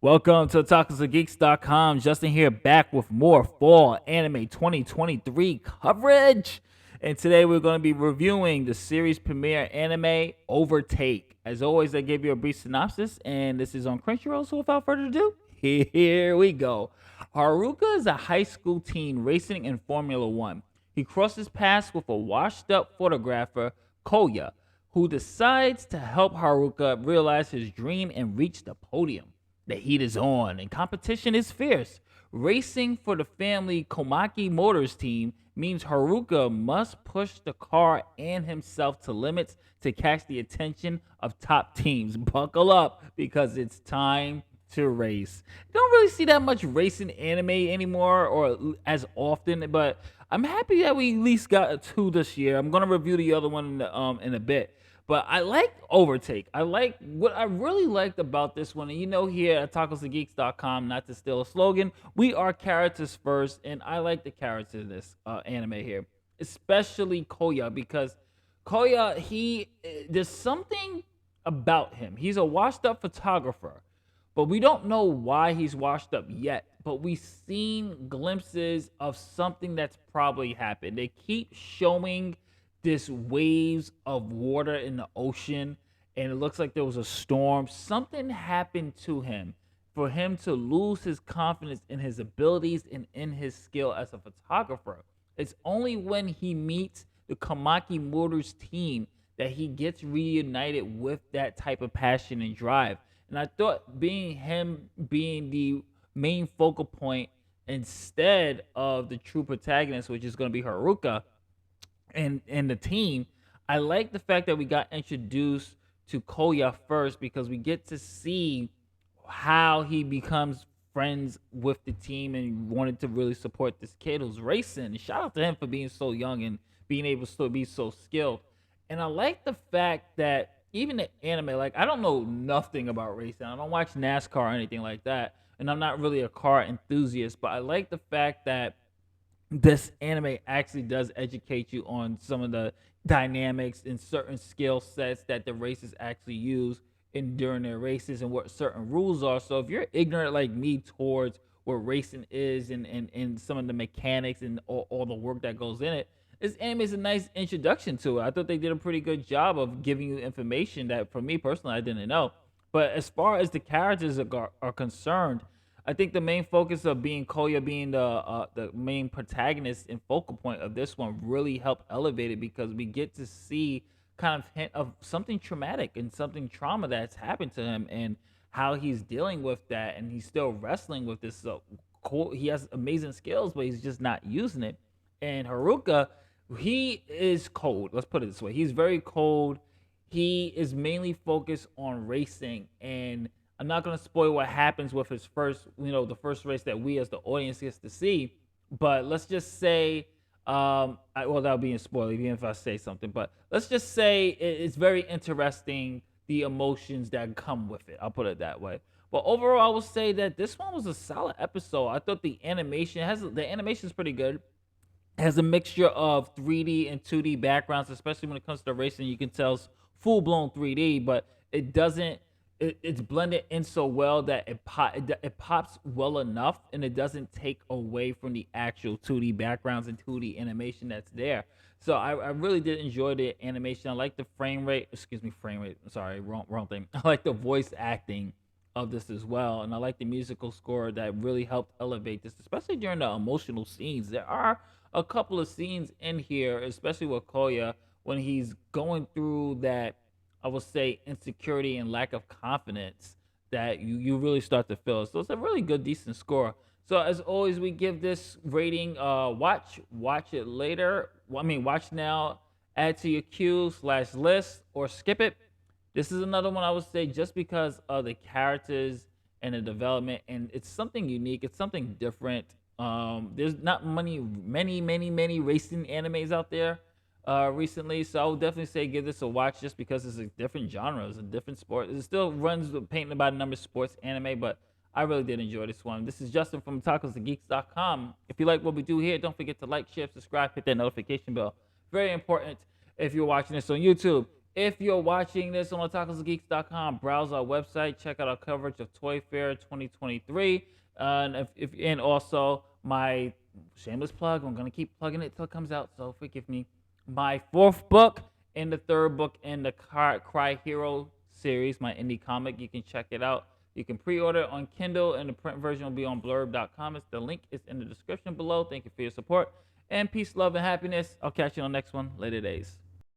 Welcome to otakusageeks.com. Justin here, back with more fall anime 2023 coverage. And today we're going to be reviewing the series premiere anime Overtake. As always, I give you a brief synopsis, and this is on Crunchyroll. So without further ado, here we go. Haruka is a high school teen racing in Formula One. He crosses paths with a washed up photographer, Kouya, who decides to help Haruka realize his dream and reach the podium. The heat is on and competition is fierce. Racing for the family Komaki Motors team means Haruka must push the car and himself to limits to catch the attention of top teams. Buckle up because it's time to race. You don't really see that much racing anime anymore or as often, but I'm happy that we at least got two this year. I'm gonna review the other one in a bit. But I like Overtake. I like what I really liked about this one. And here at TacosandGeeks.com, not to steal a slogan, we are characters first. And I like the characters in this anime here, especially Kouya, because Kouya, there's something about him. He's a washed up photographer, but we don't know why he's washed up yet. But we've seen glimpses of something that's probably happened. They keep showing this waves of water in the ocean, and it looks like there was a storm. Something happened to him for him to lose his confidence in his abilities and in his skill as a photographer. It's only when he meets the Komaki Motors team that he gets reunited with that type of passion and drive. And I thought being the main focal point instead of the true protagonist, which is going to be Haruka, and the team, I like the fact that we got introduced to Kouya first because we get to see how he becomes friends with the team and wanted to really support this kid who's racing. And shout out to him for being so young and being able to still be so skilled. And I like the fact that even the anime, like I don't know nothing about racing. I don't watch NASCAR or anything like that. And I'm not really a car enthusiast, but I like the fact that this anime actually does educate you on some of the dynamics and certain skill sets that the races actually use in during their races and what certain rules are. So if you're ignorant like me towards what racing is and some of the mechanics and all the work that goes in it, this anime is a nice introduction to it. I thought they did a pretty good job of giving you information that for me personally I didn't know. But as far as the characters are concerned, I think the main focus of being Kouya being the main protagonist and focal point of this one really helped elevate it because we get to see kind of hint of something traumatic and something trauma that's happened to him and how he's dealing with that and he's still wrestling with this. So cool. He has amazing skills, but he's just not using it. And Haruka, he is cold. Let's put it this way: he's very cold. He is mainly focused on racing and I'm not gonna spoil what happens with his first, the first race that we as the audience gets to see. But let's just say, well, that'll be a spoiler even if I say something. But let's just say it's very interesting the emotions that come with it. I'll put it that way. But overall, I will say that this one was a solid episode. I thought the animation is pretty good. It has a mixture of 3D and 2D backgrounds, especially when it comes to racing. You can tell it's full blown 3D, but it doesn't it's blended in so well that it pops well enough and it doesn't take away from the actual 2D backgrounds and 2D animation that's there. So I really did enjoy the animation. I like the frame rate. Excuse me, frame rate. Sorry, wrong thing. I like the voice acting of this as well, and I like the musical score that really helped elevate this, especially during the emotional scenes. There are a couple of scenes in here, especially with Kouya when he's going through that, I would say, insecurity and lack of confidence that you really start to feel. So it's a really good, decent score. So as always, we give this rating. Watch it later. Watch now. Add to your queue/list or skip it. This is another one I would say just because of the characters and the development, and it's something unique. It's something different. There's not many racing animes out there recently. So I would definitely say give this a watch just because it's a different genre. It's a different sport. It still runs with painting by the number sports anime, but I really did enjoy this one. This is Justin from TacosandGeeks.com. If you like what we do here, don't forget to like, share, subscribe, hit that notification bell. Very important if you're watching this on YouTube. If you're watching this on otakusgeeks.com, browse our website, check out our coverage of Toy Fair 2023, and also my shameless plug. I'm gonna keep plugging it till it comes out, so forgive me. My fourth book and the third book in the Cry Hero series, my indie comic. You can check it out. You can pre-order it on Kindle, and the print version will be on blurb.com. The link is in the description below. Thank you for your support, and peace, love, and happiness. I'll catch you on the next one. Later days.